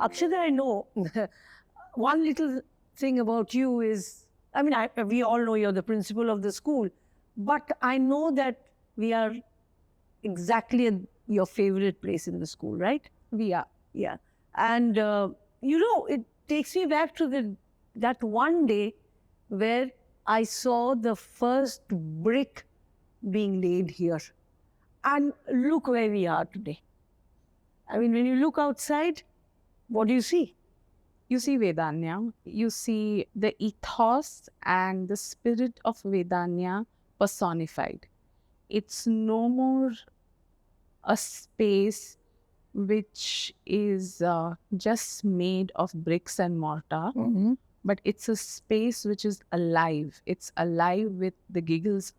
Akshada, I know one little thing about you is, I mean, we all know you're the principal of the school, but I know that we are exactly at your favorite place in the school, right? We are. Yeah. And, it takes me back to that one day where I saw the first brick being laid here. And look where we are today. I mean, when you look outside, what do you see? You see Vedanya, you see the ethos and the spirit of Vedanya personified. It's no more a space which is just made of bricks and mortar, but it's a space which is alive. It's alive with the giggles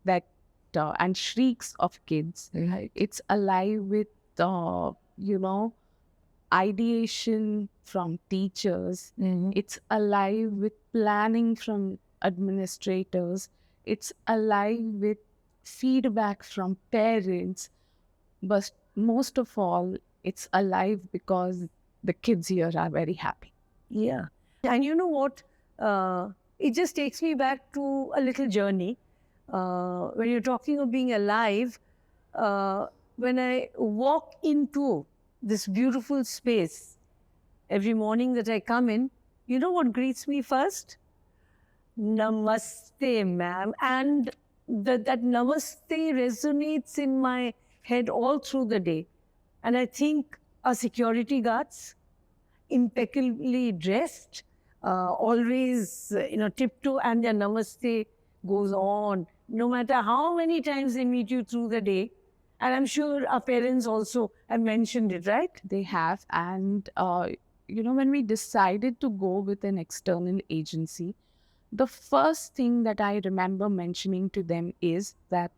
that and shrieks of kids. Right. It's alive with ideation from teachers. It's alive with planning from administrators. It's alive with feedback from parents. But most of all, it's alive because the kids here are very happy. Yeah. And you know what? It just takes me back to a little journey. When you're talking of being alive, when I walk into this beautiful space every morning that I come in, you know what greets me first? Namaste, ma'am. And that namaste resonates in my head all through the day. And I think our security guards, impeccably dressed, always, tiptoe, and their namaste goes on. No matter how many times they meet you through the day. And I'm sure our parents also have mentioned it, right? They have. And, when we decided to go with an external agency, the first thing that I remember mentioning to them is that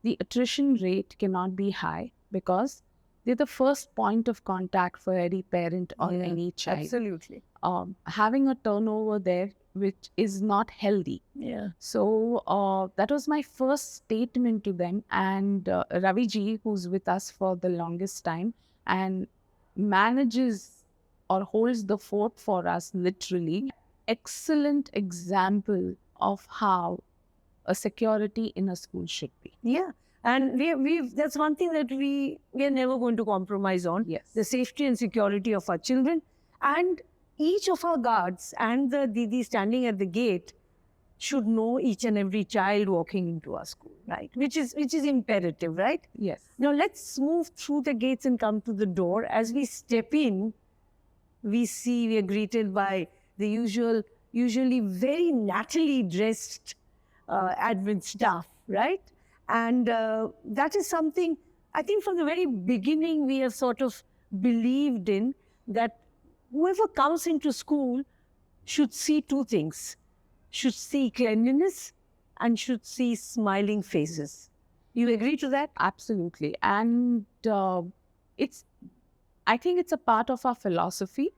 the attrition rate cannot be high because they're the first point of contact for any parent or any child. Absolutely. Having a turnover there which is not healthy. Yeah. So that was my first statement to them. And Ravi ji, who's with us for the longest time and manages or holds the fort for us literally, excellent example of how a security in a school should be. Yeah. And that's one thing that we are never going to compromise on. Yes. The safety and security of our children. And each of our guards and the Didi standing at the gate should know each and every child walking into our school, right? Which is imperative, right? Yes. Now let's move through the gates and come to the door. As we step in, we are greeted by the usually very nattily dressed admin staff, right? And that is something, I think from the very beginning, we have sort of believed in, that whoever comes into school should see two things. Should see cleanliness and should see smiling faces. You agree to that? Absolutely. And I think it's a part of our philosophy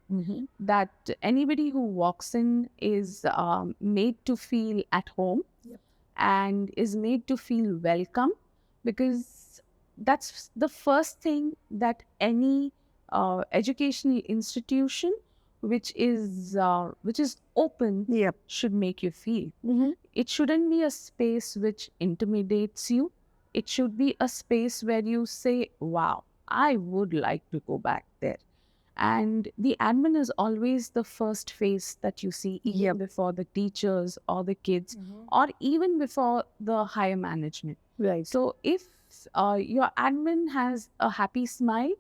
that anybody who walks in is made to feel at home. Yep. And is made to feel welcome, because that's the first thing that any educational institution which is open should make you feel. It shouldn't be a space which intimidates you. It should be a space where you say, wow, I would like to go back there. And the admin is always the first face that you see, even before the teachers or the kids, or even before the higher management. Right. So if your admin has a happy smile,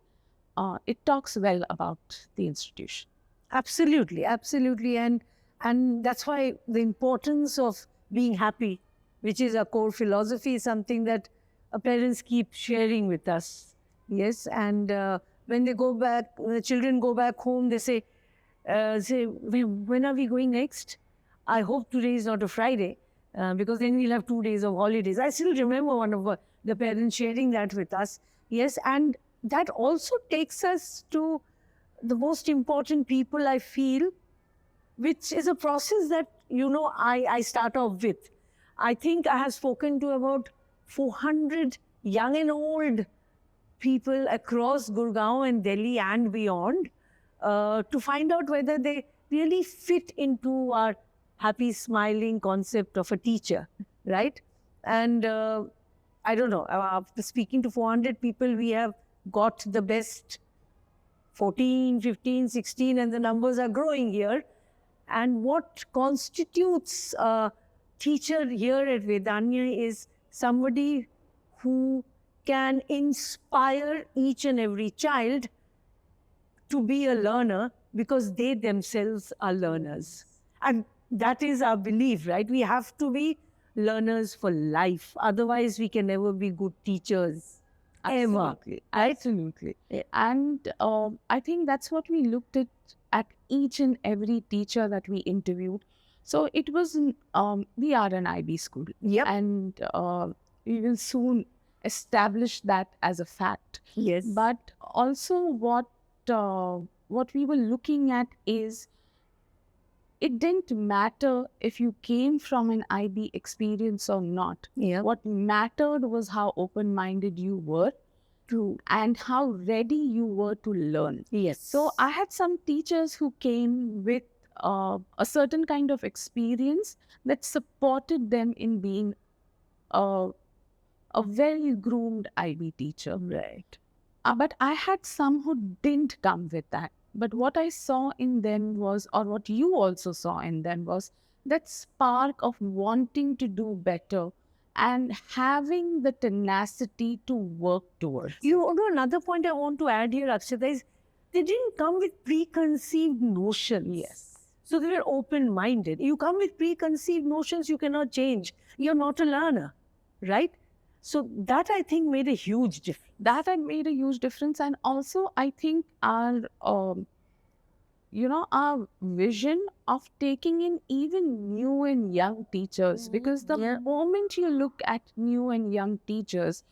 it talks well about the institution. Absolutely, absolutely. And that's why the importance of being happy, which is a core philosophy, is something that parents keep sharing with us. Yes, and when they go back, the children go back home, they say, when are we going next? I hope today is not a Friday, because then we'll have 2 days of holidays. I still remember one of the parents sharing that with us. Yes, and that also takes us to the most important people, I feel, which is a process that, I start off with. I think I have spoken to about 400 young and old people across Gurgaon and Delhi and beyond to find out whether they really fit into our happy, smiling concept of a teacher, right? And I don't know, after speaking to 400 people, we have got the best 14, 15, 16, and the numbers are growing here. And what constitutes a teacher here at Vedanya is somebody who can inspire each and every child to be a learner because they themselves are learners. And that is our belief, right? We have to be learners for life. Otherwise, we can never be good teachers. Absolutely. Right? Absolutely. Yeah. And I think that's what we looked at each and every teacher that we interviewed. So it was, we are an IB school. Yep. And we will soon establish that as a fact. Yes. But also what we were looking at is, it didn't matter if you came from an IB experience or not. Yeah. What mattered was how open-minded you were and how ready you were to learn. Yes. So I had some teachers who came with a certain kind of experience that supported them in being a well-groomed IB teacher. Right. But I had some who didn't come with that. But what I saw in them was, or what you also saw in them was, that spark of wanting to do better and having the tenacity to work towards. You know, another point I want to add here, Akshada, is they didn't come with preconceived notions. Yes. So they were open-minded. You come with preconceived notions, you cannot change. You're not a learner, right? So that, I think, made a huge difference. That had made a huge difference. And also, I think our vision of taking in even new and young teachers, because the moment you look at new and young teachers,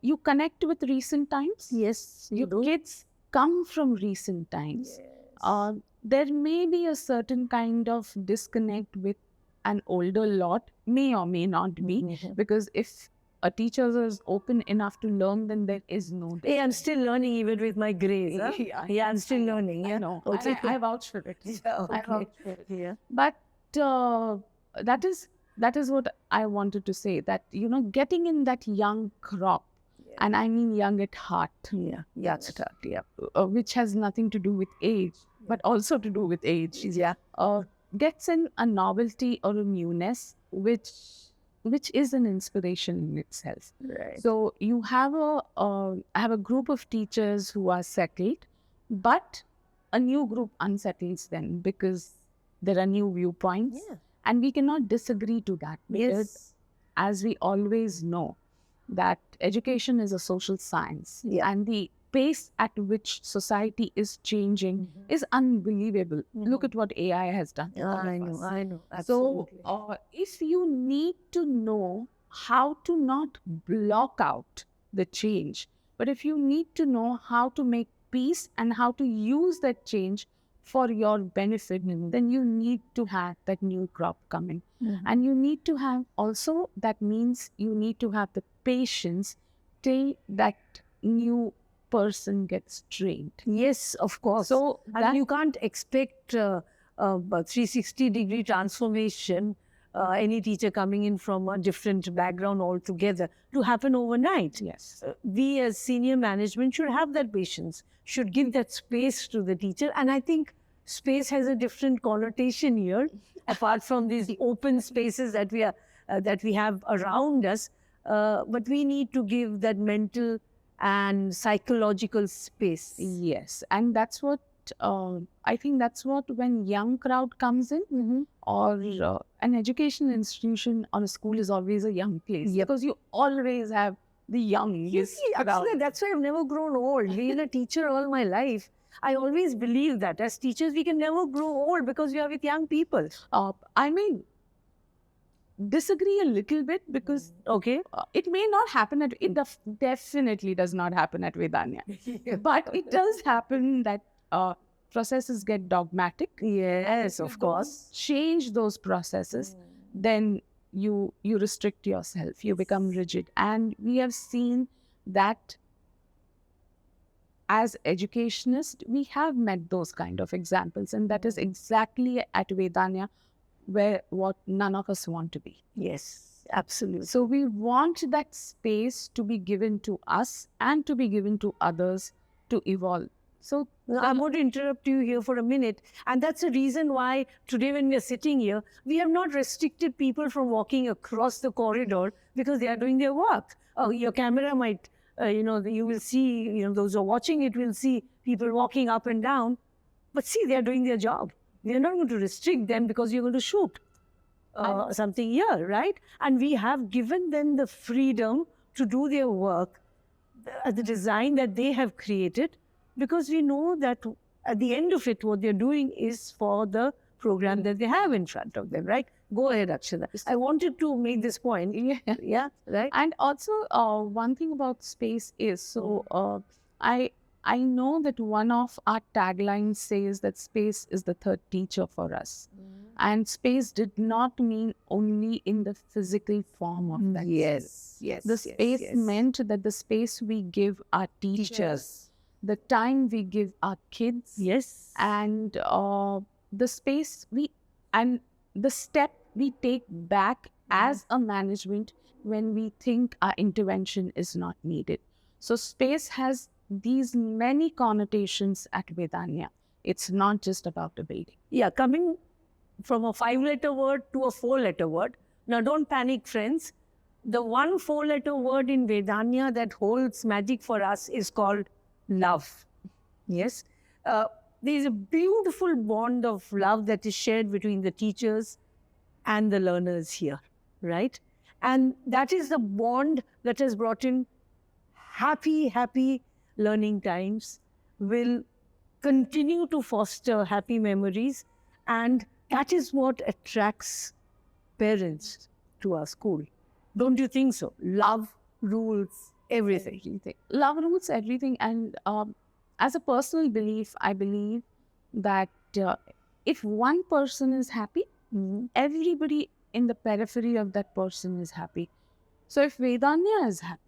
you connect with recent times. Yes, Your kids come from recent times. Yes. There may be a certain kind of disconnect with an older lot, may or may not be, because if a teacher is open enough to learn, then there is no. Hey, I'm still learning even with my grades. Huh? Yeah, I'm still learning. I know. Okay. I vouch for it. Okay. I vouch for it. Yeah. But that is what I wanted to say. That getting in that young crop, and I mean young at heart. Yeah. Young at heart. Yeah. Which has nothing to do with age, but also to do with age. Yeah. Gets in a novelty or a newness, which is an inspiration in itself. Right. So you have a group of teachers who are settled, but a new group unsettles them because there are new viewpoints, and we cannot disagree to that. Because, as we always know, that education is a social science, and the pace at which society is changing is unbelievable. Look at what AI has done. I know. Absolutely. So, if you need to know how to not block out the change, but if you need to know how to make peace and how to use that change for your benefit, then you need to have that new crop coming. And you need to have also, that means you need to have the patience till that new person gets trained. Yes, of course. So you can't expect a 360-degree transformation, any teacher coming in from a different background altogether, to happen overnight. Yes. We as senior management should have that patience, should give that space to the teacher. And I think space has a different connotation here, apart from these open spaces that we have around us. But we need to give that mental and psychological space. Yes, and that's what I think. That's what, when young crowd comes in, or an educational institution or a school is always a young place, because you always have the young. Actually, that's why I've never grown old. Being a teacher all my life, I always believe that as teachers we can never grow old because we are with young people. I mean, disagree a little bit, because it may not happen at definitely does not happen at Vedanya, but it does happen that processes get dogmatic. Yes, of course. Change those processes, then you restrict yourself, you become rigid, and we have seen that as educationists, we have met those kind of examples, and that is exactly at Vedanya where what none of us want to be. Yes, absolutely. So we want that space to be given to us and to be given to others to evolve. So Now, I'm going to interrupt you here for a minute. And that's the reason why today, when we are sitting here, we have not restricted people from walking across the corridor because they are doing their work. Your camera might, you will see, those who are watching it will see people walking up and down. But see, they are doing their job. We are not going to restrict them because you're going to shoot something here, right? And we have given them the freedom to do their work, the design that they have created, because we know that at the end of it, what they're doing is for the program that they have in front of them, right? Go ahead, Akshada. I wanted to make this point. Yeah, right? And also, one thing about space is, I know that one of our taglines says that space is the third teacher for us. And space did not mean only in the physical form of that. Yes. The space meant that the space we give our teachers, the time we give our kids, and the space and the step we take back as a management when we think our intervention is not needed. So space has these many connotations at Vedanya. It's not just about a building. Yeah, coming from a 5-letter word to a 4-letter word. Now, don't panic, friends. The one 4-letter word in Vedanya that holds magic for us is called love. Yes. There is a beautiful bond of love that is shared between the teachers and the learners here, right? And that is the bond that has brought in happy learning times, will continue to foster happy memories, and that is what attracts parents to our school. Don't you think so? Love rules everything. Love rules everything. And as a personal belief, I believe that if one person is happy, everybody in the periphery of that person is happy. So if Vedanya is happy,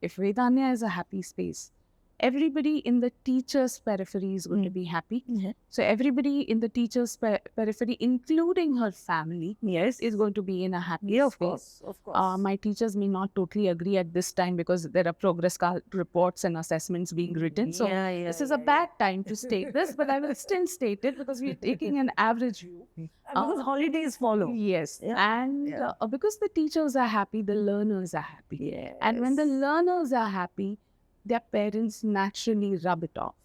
if Vedanya is a happy space, everybody in the teacher's periphery is going to be happy. So everybody in the teacher's periphery, including her family, is going to be in a happy space. Of course. My teachers may not totally agree at this time because there are progress reports and assessments being written. So this is a bad time to state this, but I will still state it because we're taking an average view. Because holidays follow. Yes. And because the teachers are happy, the learners are happy. And when the learners are happy, their parents naturally rub it off.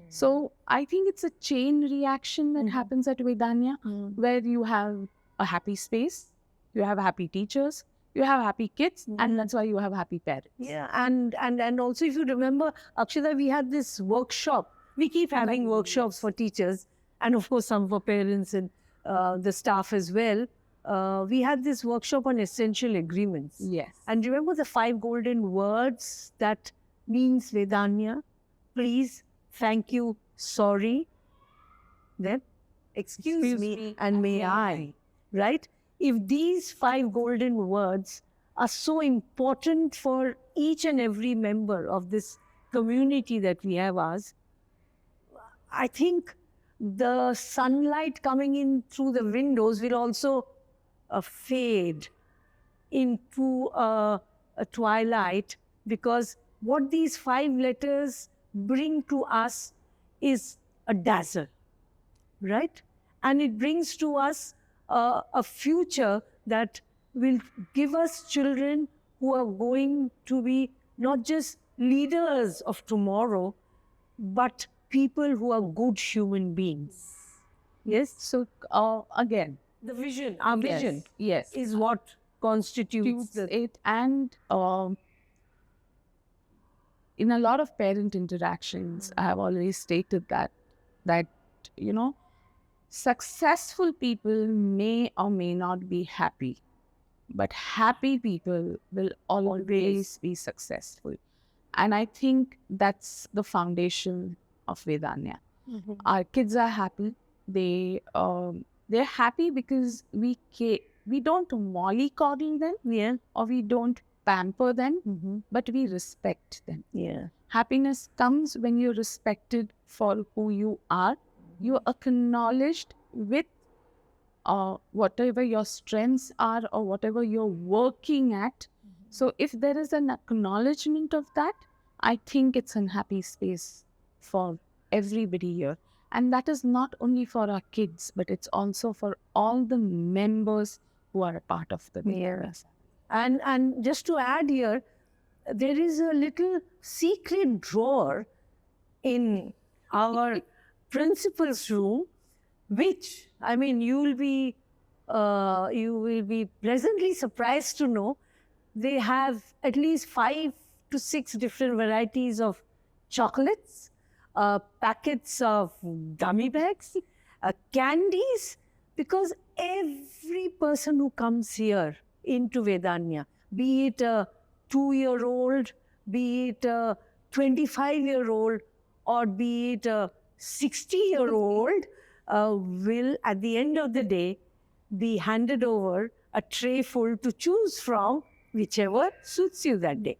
So I think it's a chain reaction that happens at Vedanya, where you have a happy space, you have happy teachers, you have happy kids, and that's why you have happy parents. Yeah, and also if you remember, Akshada, we had this workshop. We keep having workshops for teachers, and of course some for parents and the staff as well. We had this workshop on essential agreements. Yes. And remember the 5 golden words that means Vedanya? Please, thank you, sorry. Then, excuse me, and may I. Right? If these 5 golden words are so important for each and every member of this community that we have ours, I think the sunlight coming in through the windows will also fade into a twilight, because what these 5 letters bring to us is a dazzle, right? And it brings to us a future that will give us children who are going to be not just leaders of tomorrow, but people who are good human beings. Yes? So again, the vision, our vision is what constitutes it. And in a lot of parent interactions, I have always stated that successful people may or may not be happy, but happy people will always be successful. And I think that's the foundation of Vedanya. Our kids are happy. They're happy because we don't mollycoddle them, or we don't pamper them, but we respect them. Yeah. Happiness comes when you're respected for who you are. You're acknowledged with whatever your strengths are or whatever you're working at. So if there is an acknowledgement of that, I think it's a happy space for everybody here. And that is not only for our kids, but it's also for all the members who are a part of the Yes. And just to add here, there is a little secret drawer in our principal's room, which, I mean, you will be pleasantly surprised to know they have at least 5 to 6 different varieties of chocolates, packets of gummy bags, candies, because every person who comes here into Vedanya, be it a 2-year-old, be it a 25-year-old, or be it a 60-year-old, will, at the end of the day, be handed over a tray full to choose from, whichever suits you that day.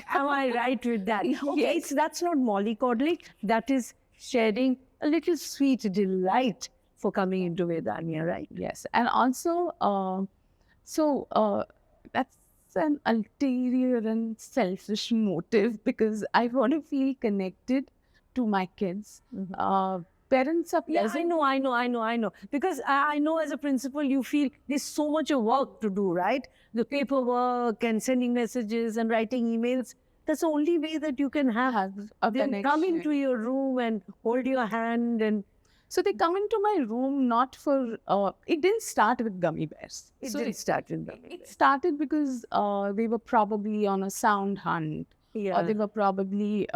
Am I right with that? Okay, Yes. so that's not mollycoddling. That is sharing a little sweet delight for coming into Vedanya, right? Yes, and also, that's an ulterior and selfish motive because I want to feel connected to my kids. Parents are Yeah, pleasant. I know. Because I know as a principal, you feel there's so much of work to do, right? The paperwork and sending messages and writing emails. That's the only way that you can have a them come into connection. your room and hold your hand. And So they come into my room not for. It didn't start with gummy bears. it So didn't start with them. it started because they were probably on a sound hunt, or they were probably,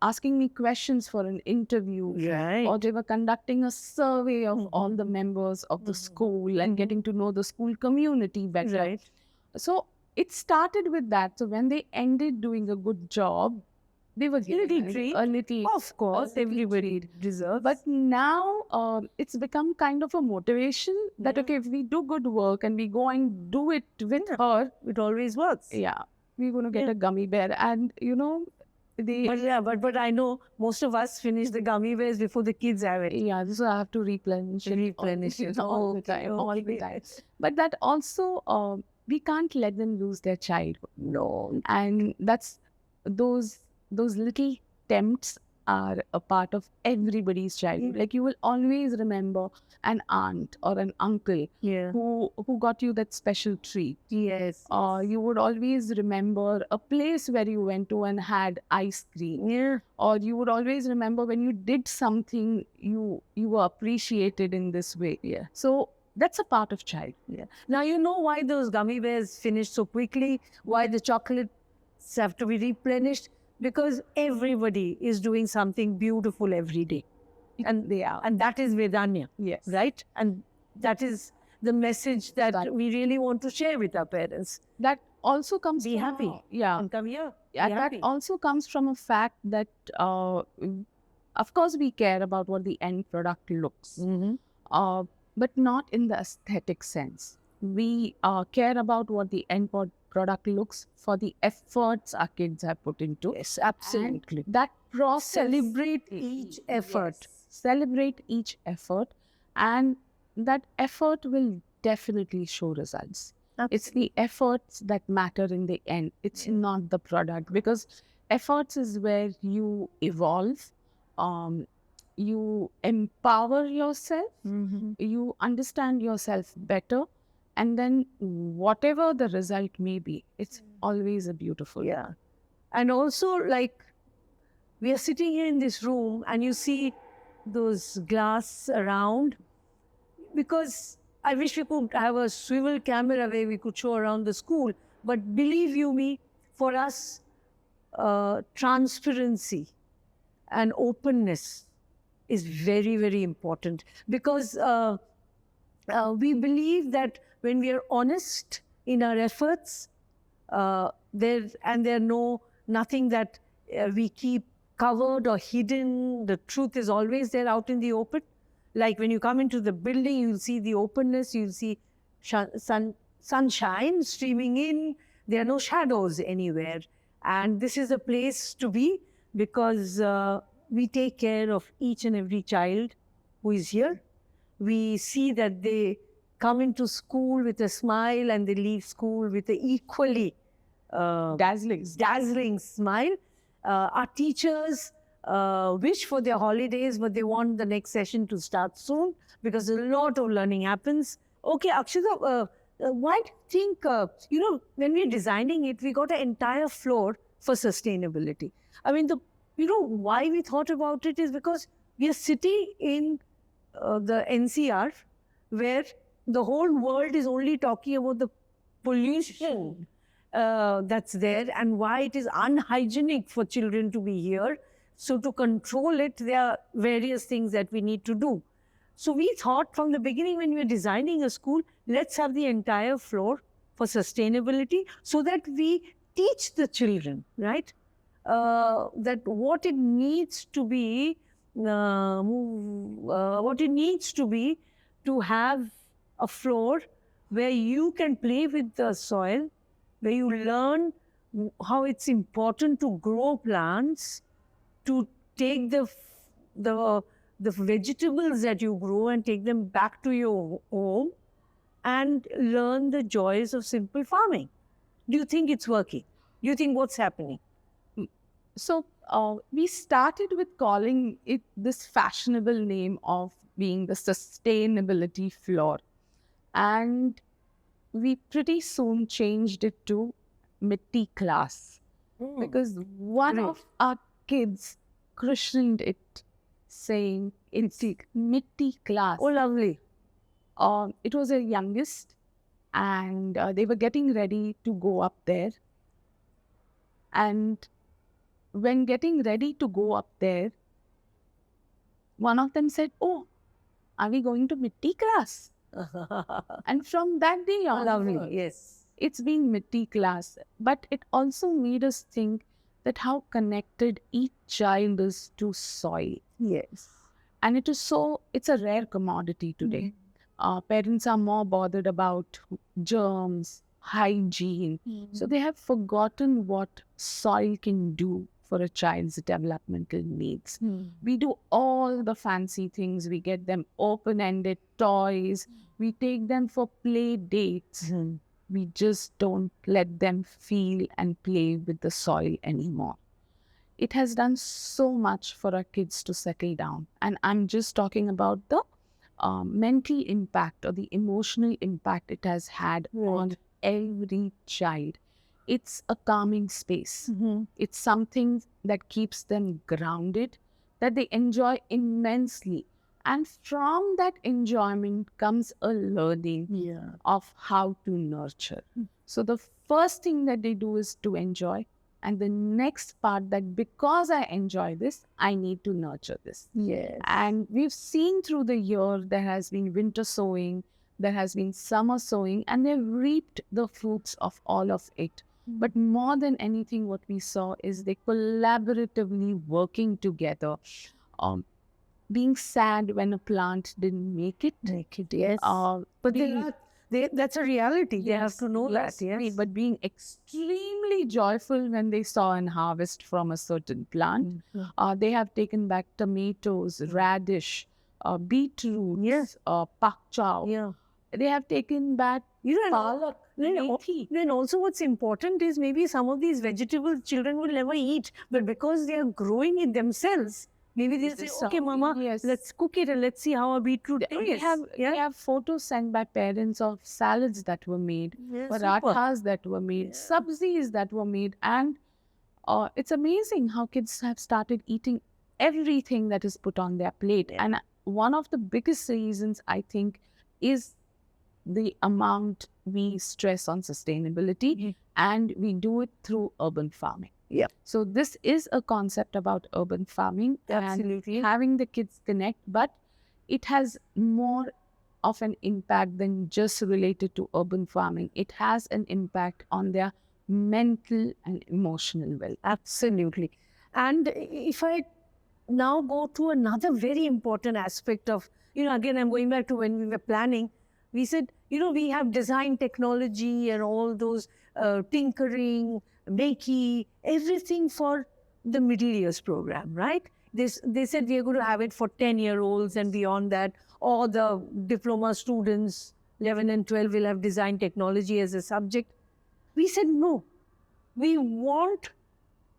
asking me questions for an interview, Right. or they were conducting a survey of all the members of the school and getting to know the school community better. Right. So it started with that. So when they ended doing a good job, they were given Little treat. a little. Of course, a little everybody treat. deserves. But now it's become kind of a motivation that, okay, if we do good work and we go and do it with her, it always works. yeah, we're going to get a gummy bear. And, But I know most of us finish the gummy bears before the kids have it. yeah, so I have to replenish it all the time, all the time. But that also, we can't let them lose their childhood. No. And that's those little tempts are a part of everybody's childhood. Like, you will always remember an aunt or an uncle who got you that special treat. Yes. You would always remember a place where you went to and had ice cream. Yeah. Or you would always remember when you did something, you were appreciated in this way. Yeah. So that's a part of childhood. Yeah. Now you know why those gummy bears finish so quickly, why the chocolates have to be replenished, because everybody is doing something beautiful every day. And they are. And that is Vedanya. Yes. Right? And that is the message that we really want to share with our parents. That also comes Be from, happy. Yeah. And come here. Yeah, Be that happy. also comes from a fact that, of course, we care about what the end product looks, but not in the aesthetic sense. We care about what the end product looks for the efforts our kids have put into. Yes, absolutely. And that process. Celebrate each effort. Yes, celebrate each effort, and that effort will definitely show results. It's the efforts that matter in the end. It's not the product, because efforts is where you evolve, you empower yourself, you understand yourself better, and then whatever the result may be, it's always a beautiful. Yeah. And also, like, we are sitting here in this room and you see those glass around, because I wish we could have a swivel camera where we could show around the school. But believe you me, for us, transparency and openness is very, very important, because we believe that when we are honest in our efforts, there's nothing that we keep covered or hidden. The truth is always there out in the open. Like when you come into the building, you'll see the openness, you'll see sunshine streaming in, There are no shadows anywhere. And this is a place to be because we take care of each and every child who is here. We see that they come into school with a smile and they leave school with an equally dazzling smile. Our teachers wish for their holidays, but they want the next session to start soon because a lot of learning happens. Okay, Akshada, why do you think, when we're designing it, we got an entire floor for sustainability? I mean, why we thought about it is because we are sitting in the NCR where the whole world is only talking about the pollution that's there and why it is unhygienic for children to be here. So to control it, there are various things that we need to do. So we thought from the beginning when we were designing a school, let's have the entire floor for sustainability so that we teach the children, right? That what it needs to be, to have a floor where you can play with the soil, where you learn how it's important to grow plants, to take the vegetables that you grow and take them back to your home and learn the joys of simple farming. Do you think it's working? Do you think what's happening? So we started with calling it this fashionable name of being the sustainability floor. And we pretty soon changed it to Mitti class. Because one of our kids christened it, saying it's Mitti class. Oh, lovely. It was a youngest, and they were getting ready to go up there. And when getting ready to go up there, one of them said, "Oh, are we going to Mitti class?" And from that day on, lovely, yes, it's been Mitti class. But it also made us think that how connected each child is to soil. Yes. And it's a rare commodity today. Parents are more bothered about germs, hygiene. So they have forgotten what soil can do for a child's developmental needs. We do all the fancy things. We get them open-ended toys. We take them for play dates. We just don't let them feel and play with the soil anymore. It has done so much for our kids to settle down. And I'm just talking about the mental impact or the emotional impact it has had on every child. It's a calming space. It's something that keeps them grounded, that they enjoy immensely. And from that enjoyment comes a learning of how to nurture. So the first thing that they do is to enjoy. And the next part, that because I enjoy this, I need to nurture this. Yes. And we've seen through the year, there has been winter sowing, there has been summer sowing, and they've reaped the fruits of all of it. But more than anything, what we saw is they collaboratively working together, being sad when a plant didn't make it. Yes. But that's a reality. They have to know that. Yes. But being extremely joyful when they saw an harvest from a certain plant. They have taken back tomatoes, radish, beetroot, pak chow. They have taken back palak. Then also what's important is maybe some of these vegetables children will never eat, but because they are growing it themselves, maybe they'll say, okay, Mama, let's cook it and let's see how a beetroot tastes. We have photos sent by parents of salads that were made, parathas that were made, sabzis that were made. And it's amazing how kids have started eating everything that is put on their plate. And one of the biggest reasons, I think, is the amount we stress on sustainability, and we do it through urban farming. So this is a concept about urban farming and having the kids connect, but it has more of an impact than just related to urban farming. It has an impact on their mental and emotional well-being. Absolutely. And if I now go to another very important aspect of, again, I'm going back to when we were planning, we said, we have design technology and all those tinkering, makey, everything for the middle years program, right? They said we are going to have it for 10-year-olds and beyond that, or the diploma students, 11 and 12, will have design technology as a subject. We said no. We want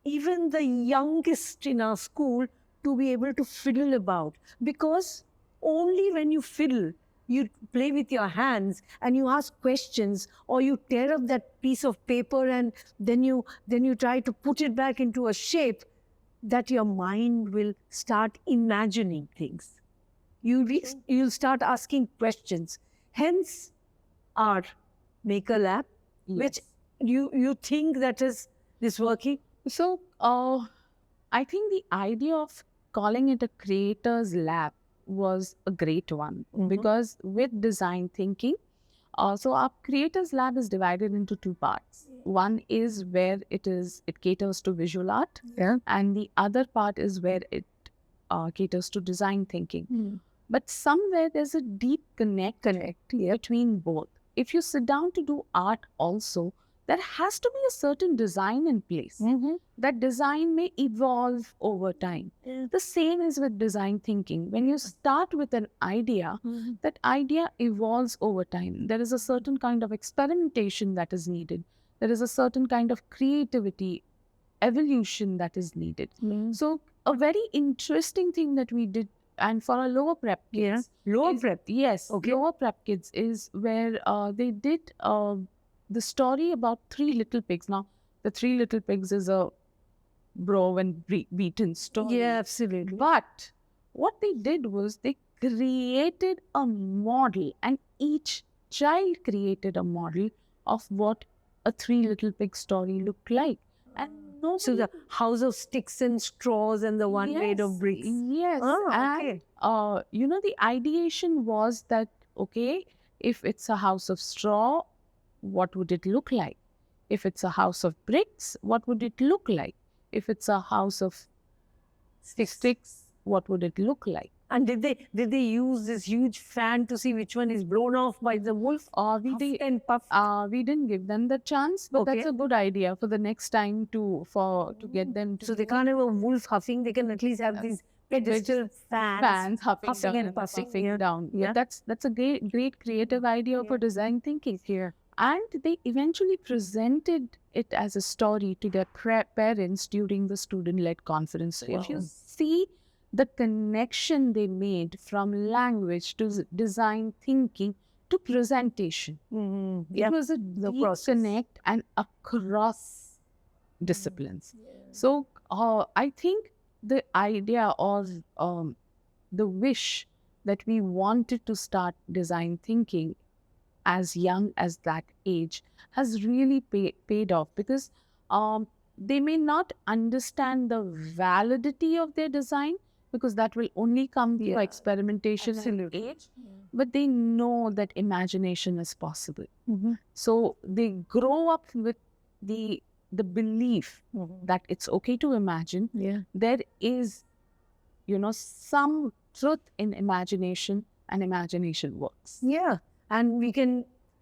even the youngest in our school to be able to fiddle about, because only when you fiddle, you play with your hands and you ask questions, or you tear up that piece of paper and then you try to put it back into a shape, that your mind will start imagining things. You'll start asking questions. Hence our Maker Lab, which you think that is this working? So, I think the idea of calling it a creator's lab was a great one, because with design thinking, so our creator's lab is divided into two parts. One is where it caters to visual art, and the other part is where it caters to design thinking. But somewhere there's a deep connect between both. If you sit down to do art also, there has to be a certain design in place. That design may evolve over time. The same is with design thinking. When you start with an idea, that idea evolves over time. There is a certain kind of experimentation that is needed. There is a certain kind of creativity, evolution that is needed. So a very interesting thing that we did, and for our lower prep kids, lower prep kids, is where they did the story about Three Little Pigs. Now, the Three Little Pigs is a bro and beaten story. Yeah, absolutely. But what they did was they created a model, and each child created a model of what a Three Little Pig story looked like. And so the house of sticks and straws and the one made of bricks. Yes. Okay. And, the ideation was that, okay, if it's a house of straw, what would it look like? If it's a house of bricks, what would it look like? If it's a house of sticks, what would it look like? And did they use this huge fan to see which one is blown off by the wolf? We didn't give them the chance, but that's a good idea for the next time to get them to. So they can't have a wolf huffing. They can at least have these pedestal fans huffing and puffing down. Yeah. That's a great creative idea for design thinking here. And they eventually presented it as a story to their parents during the student-led conference. So if you see the connection they made from language to design thinking to presentation, it was a deep connect and across disciplines. So I think the idea or the wish that we wanted to start design thinking as young as that age has really paid off, because they may not understand the validity of their design, because that will only come through experimentation and age, but they know that imagination is possible. So they grow up with the belief that it's okay to imagine. There is, some truth in imagination, and imagination works. Yeah. And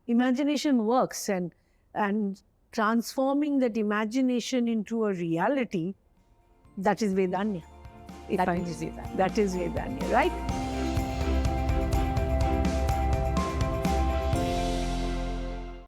imagination works, and transforming that imagination into a reality, that is Vedanya. That is Vedanya. That is Vedanya, right?